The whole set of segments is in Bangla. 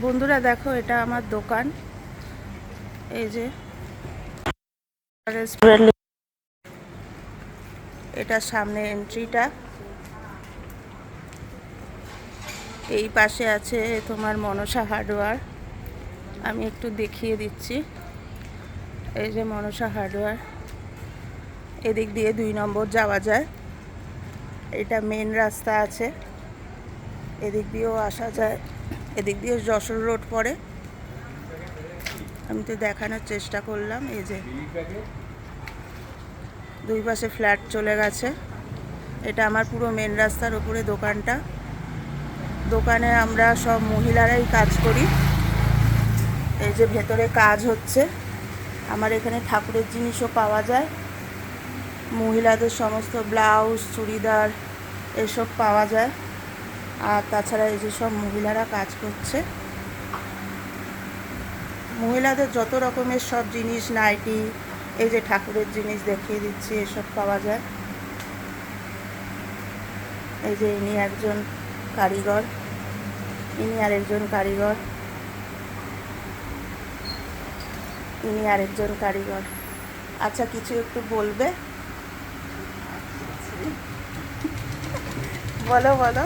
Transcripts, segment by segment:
বন্ধুরা দেখো, এটা আমার দোকান। এই যে এটা সামনে এন্ট্রিটা, এই পাশে আছে তোমার মনসা হার্ডওয়্যার। আমি একটু দেখিয়ে দিচ্ছি। এই যে মনসা হার্ডওয়্যার, এদিক দিয়ে 2 নম্বর যাওয়া যায়। এটা মেন রাস্তা আছে, এদিক দিয়েও আসা যায়। এদিক দিয়ে যশোর রোড পড়ে। আমি তো দেখানোর চেষ্টা করলাম। এই যে 2 পাশে ফ্ল্যাট চলে গেছে। এটা আমার পুরো মেন রাস্তার উপরে দোকানটা। দোকানে আমরা সব মহিলারাই কাজ করি। এই যে ভেতরে কাজ হচ্ছে। আমার এখানে ঠাকুরের জিনিসও পাওয়া যায়, মহিলাদের সমস্ত ব্লাউজ, চুড়িদার এসব পাওয়া যায়। আর তাছাড়া এই যে সব মহিলারা কাজ করছে, মহিলাদের যত রকমের সব জিনিস, নাইটি, এই যে ঠাকুরের জিনিস দেখিয়ে দিচ্ছি, এসব পাওয়া যায়। এই যে ইনি একজন কারিগর, ইনি আরেকজন কারিগর, ইনি আরেকজন কারিগর। আচ্ছা, কিছু একটু বলবে? বলো বলো।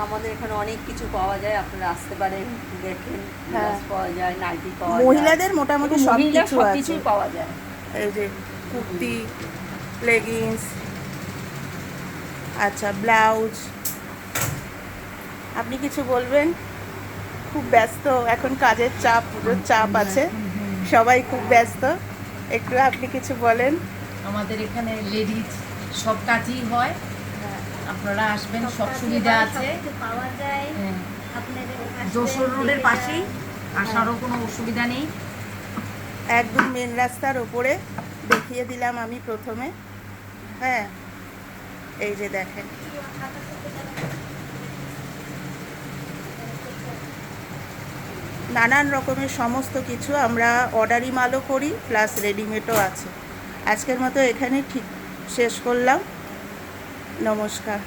আমাদের এখানে অনেক কিছু পাওয়া যায়, আপনারা আসতে পারেন, দেখেন। হ্যাঁ, পাওয়া যায়, নাইটি পাওয়া যায়, মহিলাদের মোটামুটি সব কিছু আছে। কিছুই পাওয়া যায়। এই যে কুর্তি, লেগিংস, আচ্ছা ব্লাউজ। আপনি কিছু বলবেন? খুব ব্যস্ত এখন, কাজের চাপ, পুজোর চাপ আছে, সবাই খুব ব্যস্ত। একটু আপনি কিছু বলেন। আমাদের এখানে লেডিজ সব কাজই হয়, আপনারা আসবেন, সব সুবিধা আছে পাওয়া যায়। যশোর রোডের পাশেই, আসারও কোনো অসুবিধা নেই। একদম মেন রাস্তার ওপরে দেখিয়ে দিলাম আমি প্রথমে। হ্যাঁ, এই যে দেখেন, নানান রকমের সমস্ত কিছু আমরা অর্ডারি মালও করি, প্লাস রেডিমেডও আছে। আজকের মতো এখানে ঠিক শেষ করলাম। নমস্কার।